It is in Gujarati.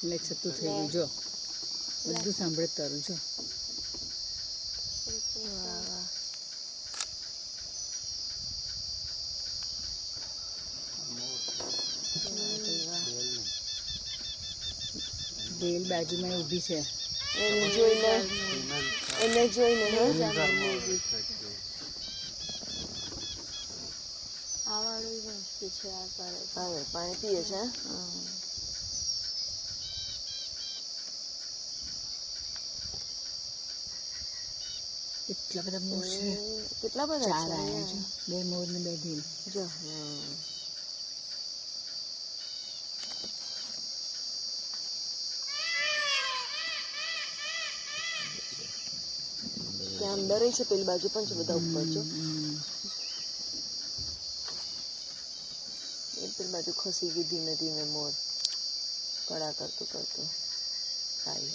એટલે છતું થઈ ગયું જો બધું સાંભળે તારું જો બેલ બાજુમાં ઊભી છે એને જોઈને આ વાળું વસ્તુ છે આ પાણી પીએ છે કેટલા બધા મોર છે કેટલા બધા ચાર આવ્યા છે બે મોર ને બે ભીલ જો ત્યાં અંદર છે પેલી બાજુ પણ છે બધા ઉપર જો એ પેલી બાજુ ખસી ગઈ ધીમે ધીમે મોર કડા કરતું કરતું આવી